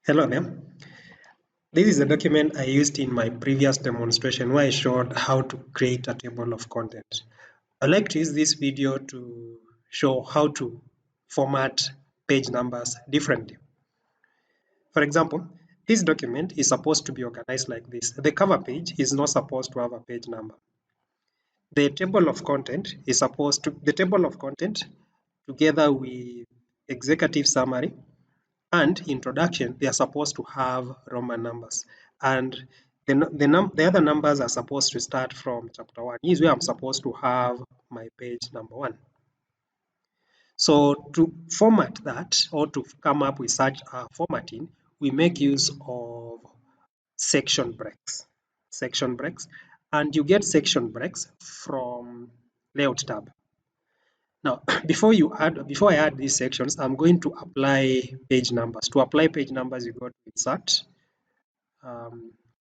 Hello there. This is a document I used in my previous demonstration where I showed how to create a table of content. I'd like to use this video to show how to format page numbers differently. For example, this document is supposed to be organized like this. The cover page is not supposed to have a page number. The table of content together with executive summary and introduction, they are supposed to have Roman numbers, and the other numbers are supposed to start from chapter 1. Is where I'm supposed to have my page number 1. So to format that, or to come up with such formatting, we make use of section breaks. And you get section breaks from layout tab. Now, before I add these sections, I'm going to apply page numbers. To apply page numbers, you go to insert,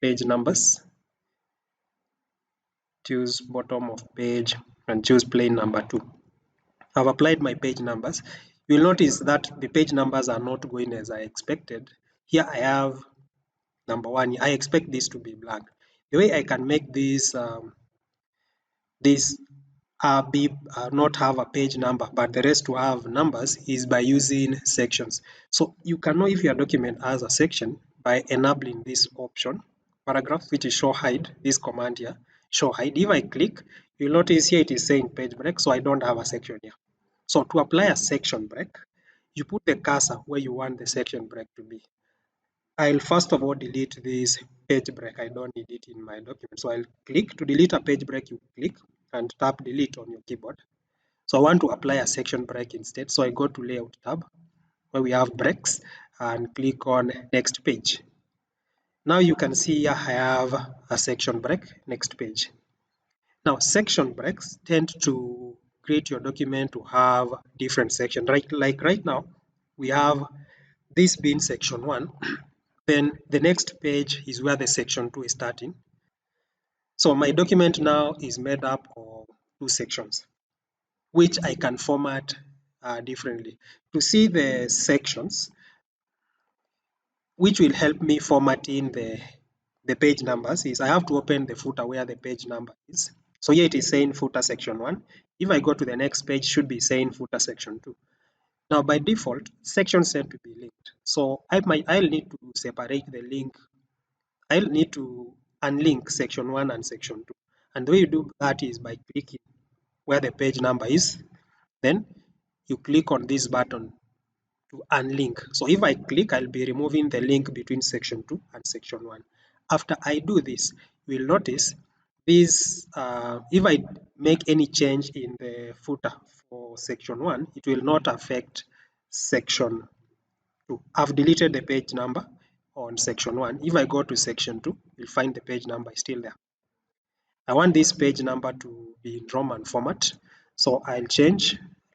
page numbers, choose bottom of page, and choose plain number 2. I've applied my page numbers. You'll notice that the page numbers are not going as I expected. Here I have number 1. I expect this to be blank. The way I can make this not have a page number, but the rest to have numbers, is by using sections. So you can know if your document has a section by enabling this option, paragraph, which is show hide, this command here, show hide. If I click, you'll notice here it is saying page break, so I don't have a section here. So to apply a section break, you put the cursor where you want the section break to be. I'll first of all delete this page break. I don't need it in my document. So I'll click to delete a page break. You click and tap delete on your keyboard. So I want to apply a section break instead. So I go to layout tab where we have breaks and click on next page. Now you can see here I have a section break, next page. Now section breaks tend to create your document to have different sections. Like right now, we have this being section 1. Then the next page is where the section 2 is starting. So my document now is made up of 2 sections, which I can format differently. To see the sections, which will help me formatting the page numbers, is I have to open the footer where the page number is. So here it is saying footer section 1. If I go to the next page, should be saying footer section 2. Now by default, sections tend to be linked. So I'll need to separate the link. I'll need to unlink section 1 and section 2. And the way you do that is by clicking where the page number is. Then you click on this button to unlink. So if I click, I'll be removing the link between section 2 and section 1. After I do this, you will notice this, if I make any change in the footer for section 1, it will not affect section 2. I've deleted the page number on section 1. If I go to section 2, you'll find the page number is still there. I want this page number to be in Roman format. So I'll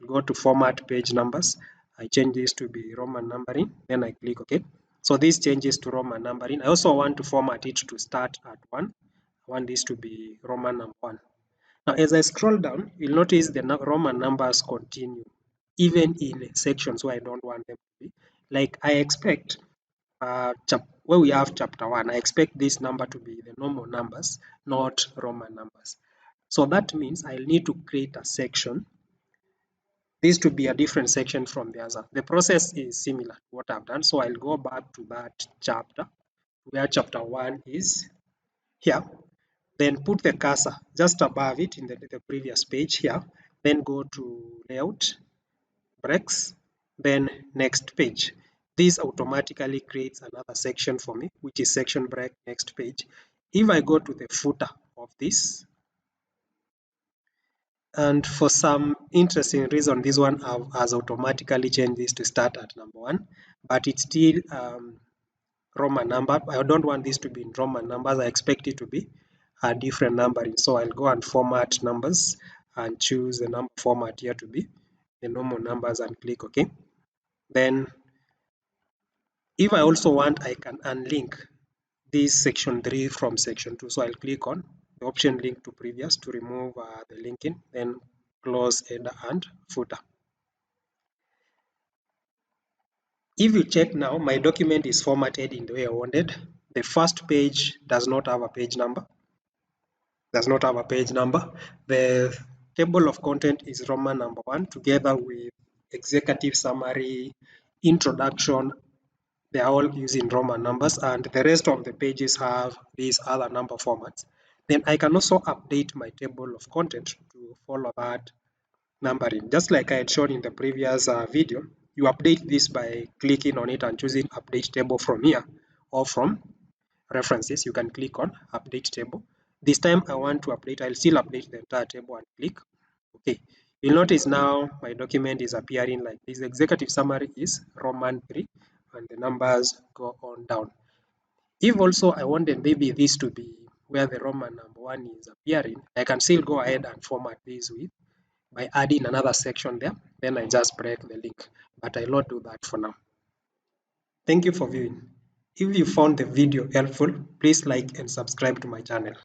go to format page numbers. I change this to be Roman numbering, then I click OK. So this changes to Roman numbering. I also want to format it to start at 1. I want this to be Roman number 1. Now as I scroll down, you'll notice the Roman numbers continue, even in sections where I don't want them to be. Like I expect where we have chapter 1, I expect this number to be the normal numbers, not Roman numbers. So that means I'll need to create a section, this to be a different section from the other. The process is similar to what I've done. So I'll go back to that chapter where chapter 1 is here. Then put the cursor just above it in the previous page here. Then go to layout, breaks, then next page. This automatically creates another section for me, which is section break next page. If I go to the footer of this, and for some interesting reason, this one has automatically changed this to start at number 1, but it's still Roman number. I don't want this to be in Roman numbers. I expect it to be a different numbering. So I'll go and format numbers and choose the number format here to be the normal numbers and click OK. Then if I also want, I can unlink this section 3 from section 2. So I'll click on the option link to previous to remove the linking, then close header and footer. If you check now, my document is formatted in the way I wanted. The first page does not have a page number. The table of content is Roman number 1 together with executive summary, introduction. They are all using Roman numbers, and the rest of the pages have these other number formats. Then I can also update my table of content to follow that numbering. Just like I had shown in the previous video, you update this by clicking on it and choosing update table from here or from references. You can click on update table. This time I want to update, I'll still update the entire table and click OK. You'll notice now my document is appearing like this. The executive summary is Roman 3 and the numbers go on down. If also I wanted maybe this to be where the Roman number 1 is appearing, I can still go ahead and format this with by adding another section there. Then I just break the link, but I'll not do that for now. Thank you for viewing. If you found the video helpful, please like and subscribe to my channel.